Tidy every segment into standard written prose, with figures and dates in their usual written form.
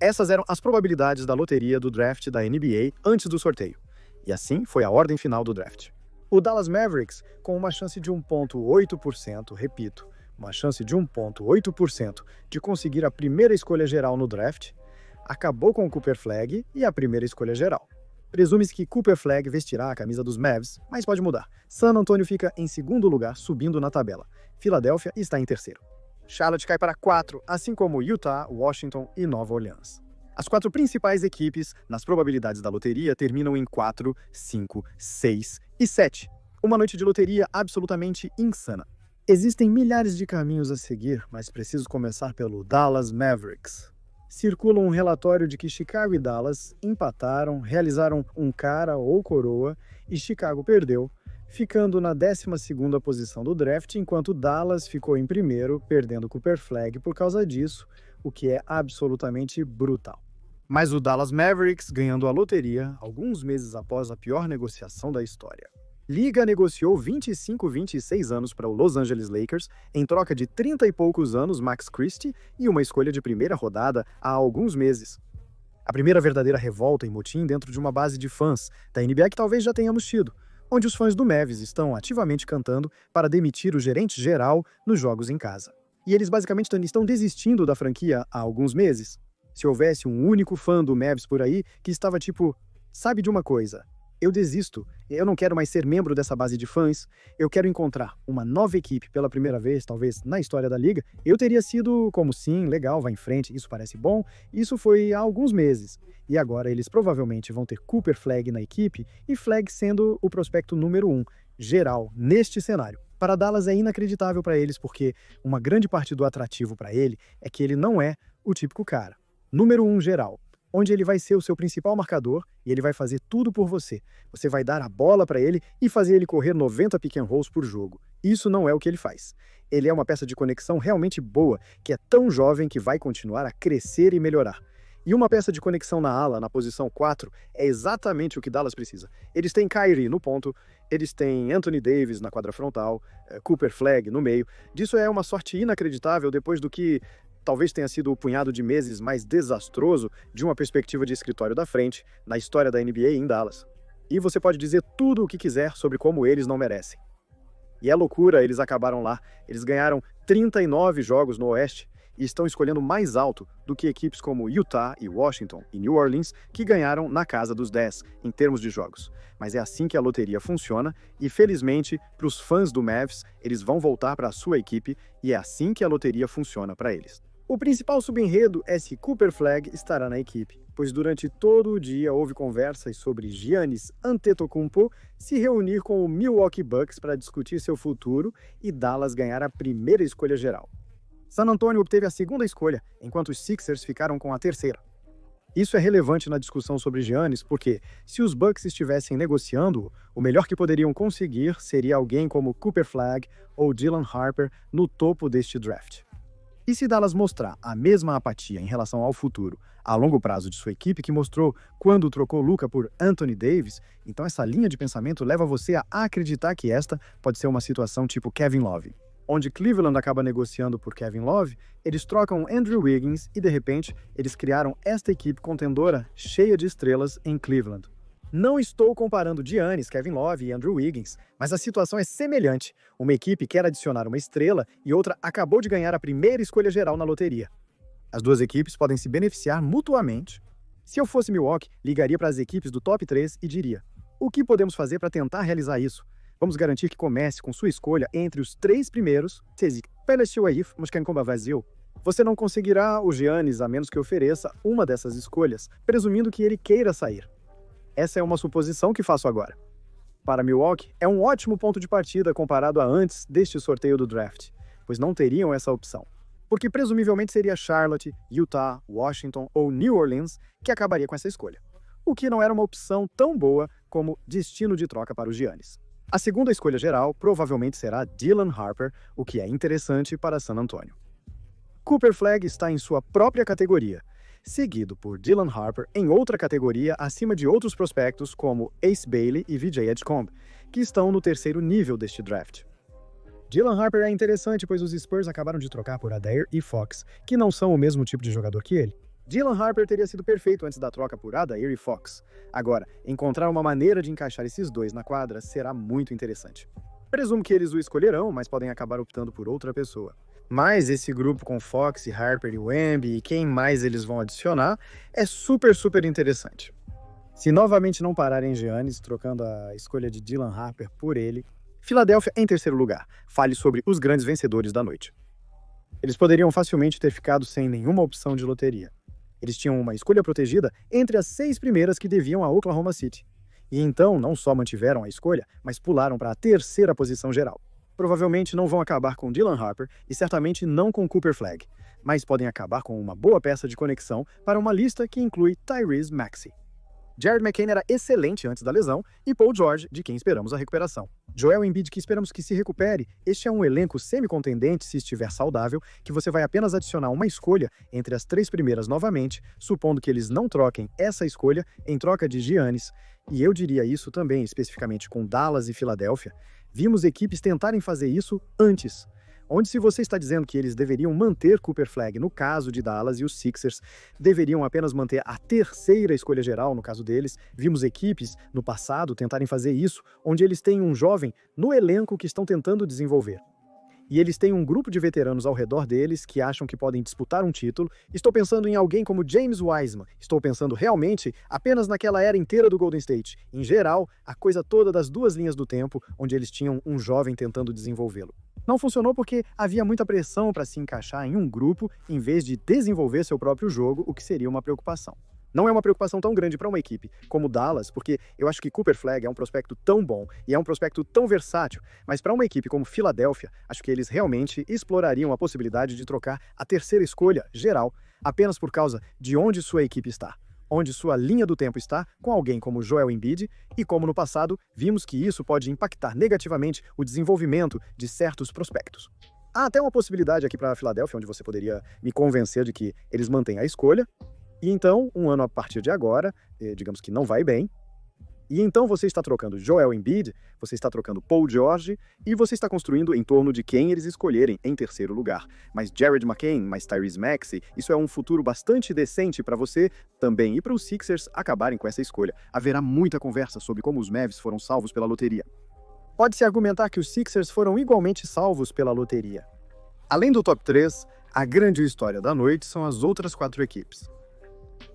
Essas eram as probabilidades da loteria do draft da NBA antes do sorteio. E assim foi a ordem final do draft. O Dallas Mavericks, com uma chance de 1,8%, repito, uma chance de 1,8% de conseguir a primeira escolha geral no draft, acabou com o Cooper Flag e a primeira escolha geral. Presume-se que Cooper Flag vestirá a camisa dos Mavs, mas pode mudar. San Antonio fica em segundo lugar, subindo na tabela. Filadélfia está em terceiro. Charlotte cai para 4, assim como Utah, Washington e Nova Orleans. As 4 principais equipes nas probabilidades da loteria terminam em 4, 5, 6 e 7. Uma noite de loteria absolutamente insana. Existem milhares de caminhos a seguir, mas preciso começar pelo Dallas Mavericks. Circula um relatório de que Chicago e Dallas empataram, realizaram um cara ou coroa e Chicago perdeu, ficando na 12ª posição do draft, enquanto Dallas ficou em primeiro, perdendo Cooper Flag por causa disso, o que é absolutamente brutal. Mas o Dallas Mavericks ganhando a loteria alguns meses após a pior negociação da história. Liga negociou 25-26 anos para o Los Angeles Lakers em troca de 30 e poucos anos Max Christie e uma escolha de primeira rodada há alguns meses. A primeira verdadeira revolta e motim dentro de uma base de fãs da NBA que talvez já tenhamos tido, onde os fãs do Mavs estão ativamente cantando para demitir o gerente geral nos jogos em casa. E eles basicamente estão desistindo da franquia há alguns meses. Se houvesse um único fã do Mavs por aí que estava tipo, sabe de uma coisa, eu desisto, eu não quero mais ser membro dessa base de fãs, eu quero encontrar uma nova equipe pela primeira vez, talvez na história da liga, eu teria sido como sim, legal, vai em frente, isso parece bom, isso foi há alguns meses. E agora eles provavelmente vão ter Cooper Flag na equipe e Flag sendo o prospecto número 1, geral, neste cenário. Para Dallas é inacreditável para eles porque uma grande parte do atrativo para ele é que ele não é o típico cara. Número 1 geral, onde ele vai ser o seu principal marcador e ele vai fazer tudo por você. Você vai dar a bola para ele e fazer ele correr 90 pick and rolls por jogo. Isso não é o que ele faz. Ele é uma peça de conexão realmente boa, que é tão jovem que vai continuar a crescer e melhorar. E uma peça de conexão na ala, na posição 4, é exatamente o que Dallas precisa. Eles têm Kyrie no ponto, eles têm Anthony Davis na quadra frontal, Cooper Flag no meio. Disso é uma sorte inacreditável depois do que talvez tenha sido o punhado de meses mais desastroso de uma perspectiva de escritório da frente na história da NBA em Dallas. E você pode dizer tudo o que quiser sobre como eles não merecem. E é loucura, eles acabaram lá. Eles ganharam 39 jogos no Oeste e estão escolhendo mais alto do que equipes como Utah e Washington e New Orleans, que ganharam na casa dos 10 em termos de jogos. Mas é assim que a loteria funciona e, felizmente, para os fãs do Mavs, eles vão voltar para a sua equipe e é assim que a loteria funciona para eles. O principal subenredo é se Cooper Flag estará na equipe, pois durante todo o dia houve conversas sobre Giannis Antetokounmpo se reunir com o Milwaukee Bucks para discutir seu futuro e Dallas ganhar a primeira escolha geral. San Antonio obteve a segunda escolha, enquanto os Sixers ficaram com a terceira. Isso é relevante na discussão sobre Giannis porque, se os Bucks estivessem negociando, o melhor que poderiam conseguir seria alguém como Cooper Flag ou Dylan Harper no topo deste draft. E se Dallas mostrar a mesma apatia em relação ao futuro a longo prazo de sua equipe que mostrou quando trocou Luka por Anthony Davis, então essa linha de pensamento leva você a acreditar que esta pode ser uma situação tipo Kevin Love. Onde Cleveland acaba negociando por Kevin Love, eles trocam Andrew Wiggins e, de repente, eles criaram esta equipe contendora cheia de estrelas em Cleveland. Não estou comparando Giannis, Kevin Love e Andrew Wiggins, mas a situação é semelhante. Uma equipe quer adicionar uma estrela e outra acabou de ganhar a primeira escolha geral na loteria. As duas equipes podem se beneficiar mutuamente. Se eu fosse Milwaukee, ligaria para as equipes do top 3 e diria: o que podemos fazer para tentar realizar isso? Vamos garantir que comece com sua escolha entre os 3 primeiros. Você não conseguirá o Giannis a menos que ofereça uma dessas escolhas, presumindo que ele queira sair. Essa é uma suposição que faço agora. Para Milwaukee, é um ótimo ponto de partida comparado a antes deste sorteio do draft, pois não teriam essa opção. Porque presumivelmente seria Charlotte, Utah, Washington ou New Orleans que acabaria com essa escolha. O que não era uma opção tão boa como destino de troca para o Giannis. A segunda escolha geral provavelmente será Dylan Harper, o que é interessante para San Antonio. Cooper Flag está em sua própria categoria, seguido por Dylan Harper em outra categoria acima de outros prospectos como Ace Bailey e VJ Edgecombe, que estão no terceiro nível deste draft. Dylan Harper é interessante pois os Spurs acabaram de trocar por Adair e Fox, que não são o mesmo tipo de jogador que ele. Dylan Harper teria sido perfeito antes da troca por Adair e Fox. Agora, encontrar uma maneira de encaixar esses dois na quadra será muito interessante. Presumo que eles o escolherão, mas podem acabar optando por outra pessoa. Mas esse grupo com Fox, Harper e Wemby e quem mais eles vão adicionar é super interessante. Se novamente não pararem Giannis, trocando a escolha de Dylan Harper por ele, Filadélfia em terceiro lugar. Fale sobre os grandes vencedores da noite. Eles poderiam facilmente ter ficado sem nenhuma opção de loteria. Eles tinham uma escolha protegida entre as 6 primeiras que deviam a Oklahoma City. E então não só mantiveram a escolha, mas pularam para a terceira posição geral. Provavelmente não vão acabar com Dylan Harper e certamente não com Cooper Flagg, mas podem acabar com uma boa peça de conexão para uma lista que inclui Tyrese Maxey. Jared McCain era excelente antes da lesão e Paul George, de quem esperamos a recuperação. Joel Embiid, que esperamos que se recupere. Este é um elenco semi-contendente se estiver saudável, que você vai apenas adicionar uma escolha entre as 3 primeiras novamente, supondo que eles não troquem essa escolha em troca de Giannis. E eu diria isso também, especificamente com Dallas e Filadélfia. Vimos equipes tentarem fazer isso antes. Onde, se você está dizendo que eles deveriam manter Cooper Flagg no caso de Dallas e os Sixers deveriam apenas manter a terceira escolha geral no caso deles, vimos equipes no passado tentarem fazer isso, onde eles têm um jovem no elenco que estão tentando desenvolver. E eles têm um grupo de veteranos ao redor deles que acham que podem disputar um título. Estou pensando em alguém como James Wiseman. Estou pensando realmente apenas naquela era inteira do Golden State. Em geral, a coisa toda das 2 linhas do tempo, onde eles tinham um jovem tentando desenvolvê-lo. Não funcionou porque havia muita pressão para se encaixar em um grupo, em vez de desenvolver seu próprio jogo, o que seria uma preocupação. Não é uma preocupação tão grande para uma equipe como Dallas, porque eu acho que Cooper Flagg é um prospecto tão bom e é um prospecto tão versátil, mas para uma equipe como Filadélfia, acho que eles realmente explorariam a possibilidade de trocar a terceira escolha geral apenas por causa de onde sua equipe está, onde sua linha do tempo está, com alguém como Joel Embiid, e como no passado, vimos que isso pode impactar negativamente o desenvolvimento de certos prospectos. Há até uma possibilidade aqui para a Filadélfia, onde você poderia me convencer de que eles mantêm a escolha, e então, um ano a partir de agora, digamos que não vai bem, e então você está trocando Joel Embiid, você está trocando Paul George, e você está construindo em torno de quem eles escolherem em terceiro lugar. Mas Jared McCain, mais Tyrese Maxey, isso é um futuro bastante decente para você também e para os Sixers acabarem com essa escolha. Haverá muita conversa sobre como os Mavs foram salvos pela loteria. Pode-se argumentar que os Sixers foram igualmente salvos pela loteria. Além do top 3, a grande história da noite são as outras 4 equipes.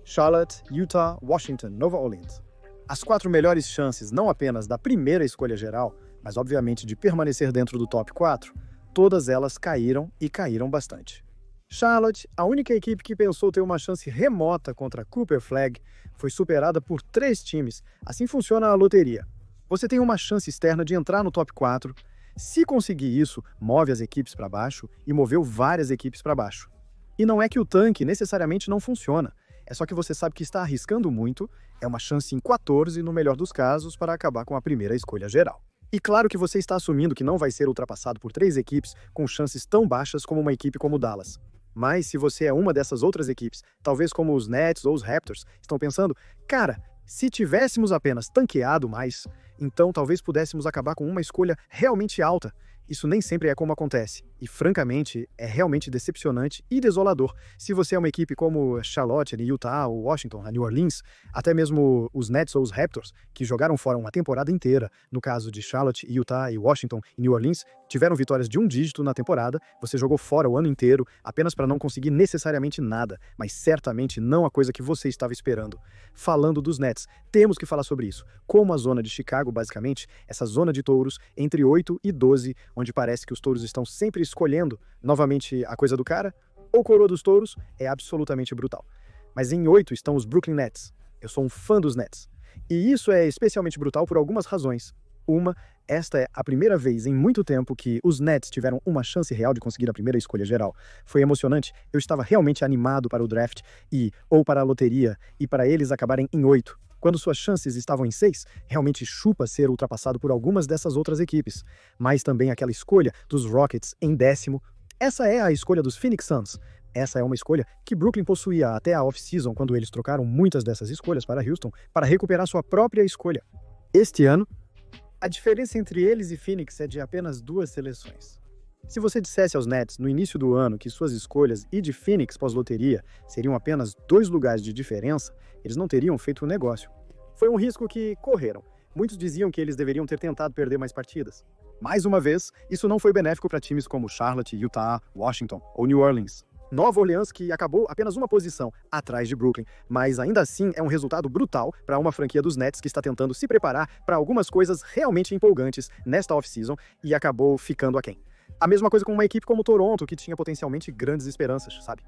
Charlotte, Utah, Washington, Nova Orleans. As 4 melhores chances não apenas da primeira escolha geral, mas obviamente de permanecer dentro do top 4, todas elas caíram e caíram bastante. Charlotte, a única equipe que pensou ter uma chance remota contra Cooper Flagg, foi superada por 3 times. Assim funciona a loteria. Você tem uma chance externa de entrar no top 4. Se conseguir isso, move as equipes para baixo e moveu várias equipes para baixo. E não é que o tanque necessariamente não funciona. É só que você sabe que está arriscando muito, é uma chance em 14, no melhor dos casos, para acabar com a primeira escolha geral. E claro que você está assumindo que não vai ser ultrapassado por 3 equipes com chances tão baixas como uma equipe como Dallas. Mas se você é uma dessas outras equipes, talvez como os Nets ou os Raptors, estão pensando, cara, se tivéssemos apenas tanqueado mais, então talvez pudéssemos acabar com uma escolha realmente alta. Isso nem sempre é como acontece, e francamente é realmente decepcionante e desolador. Se você é uma equipe como Charlotte, Utah, ou Washington, New Orleans, até mesmo os Nets ou os Raptors, que jogaram fora uma temporada inteira, no caso de Charlotte, Utah, Washington e New Orleans, tiveram vitórias de 1 dígito na temporada, você jogou fora o ano inteiro apenas para não conseguir necessariamente nada, mas certamente não a coisa que você estava esperando. Falando dos Nets, temos que falar sobre isso. Como a zona de Chicago, basicamente, essa zona de touros entre 8 e 12, onde parece que os touros estão sempre escolhendo novamente a coisa do cara, ou coroa dos touros, é absolutamente brutal. Mas em 8 estão os Brooklyn Nets. Eu sou um fã dos Nets. E isso é especialmente brutal por algumas razões. Esta é a primeira vez em muito tempo que os Nets tiveram uma chance real de conseguir a primeira escolha geral. Foi emocionante, eu estava realmente animado para o draft ou para a loteria, e para eles acabarem em 8. Quando suas chances estavam em 6, realmente chupa ser ultrapassado por algumas dessas outras equipes. Mas também aquela escolha dos Rockets em 10º. Essa é a escolha dos Phoenix Suns. Essa é uma escolha que Brooklyn possuía até a off-season, quando eles trocaram muitas dessas escolhas para Houston, para recuperar sua própria escolha. Este ano, a diferença entre eles e Phoenix é de apenas 2 seleções. Se você dissesse aos Nets no início do ano que suas escolhas e de Phoenix pós-loteria seriam apenas 2 lugares de diferença, eles não teriam feito o negócio. Foi um risco que correram. Muitos diziam que eles deveriam ter tentado perder mais partidas. Mais uma vez, isso não foi benéfico para times como Charlotte, Utah, Washington ou New Orleans. Nova Orleans, que acabou apenas uma posição atrás de Brooklyn, mas ainda assim é um resultado brutal para uma franquia dos Nets que está tentando se preparar para algumas coisas realmente empolgantes nesta off-season e acabou ficando aquém. A mesma coisa com uma equipe como Toronto, que tinha potencialmente grandes esperanças, sabe?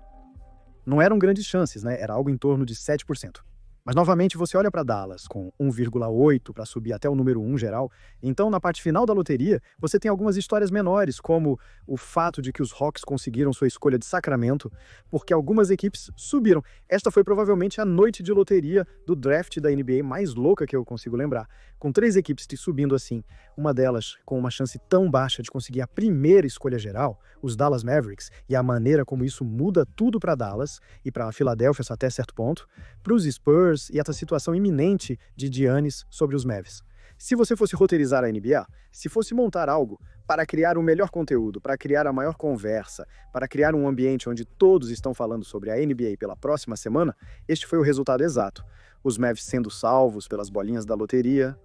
Não eram grandes chances, né? Era algo em torno de 7%. Mas novamente você olha para Dallas com 1,8 para subir até o número 1 geral, então na parte final da loteria você tem algumas histórias menores, como o fato de que os Hawks conseguiram sua escolha de Sacramento, porque algumas equipes subiram. Esta foi provavelmente a noite de loteria do draft da NBA mais louca que eu consigo lembrar, com 3 equipes subindo assim, uma delas com uma chance tão baixa de conseguir a primeira escolha geral, os Dallas Mavericks, e a maneira como isso muda tudo para Dallas e para a Filadélfia até certo ponto, para os Spurs e essa situação iminente de Giannis sobre os Mavs. Se você fosse roteirizar a NBA, se fosse montar algo para criar o melhor conteúdo, para criar a maior conversa, para criar um ambiente onde todos estão falando sobre a NBA pela próxima semana, este foi o resultado exato. Os Mavs sendo salvos pelas bolinhas da loteria,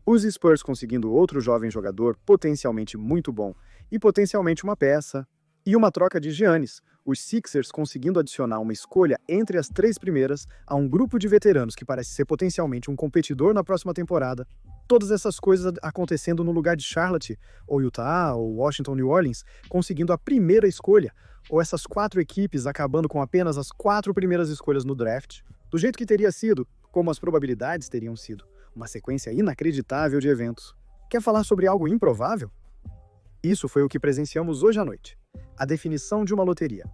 os Spurs conseguindo outro jovem jogador potencialmente muito bom e potencialmente uma peça, e uma troca de Giannis, os Sixers conseguindo adicionar uma escolha entre as 3 primeiras a um grupo de veteranos que parece ser potencialmente um competidor na próxima temporada. Todas essas coisas acontecendo no lugar de Charlotte, ou Utah, ou Washington, New Orleans, conseguindo a primeira escolha, ou essas 4 equipes acabando com apenas as 4 primeiras escolhas no draft, do jeito que teria sido, como as probabilidades teriam sido. Uma sequência inacreditável de eventos. Quer falar sobre algo improvável? Isso foi o que presenciamos hoje à noite. A definição de uma loteria.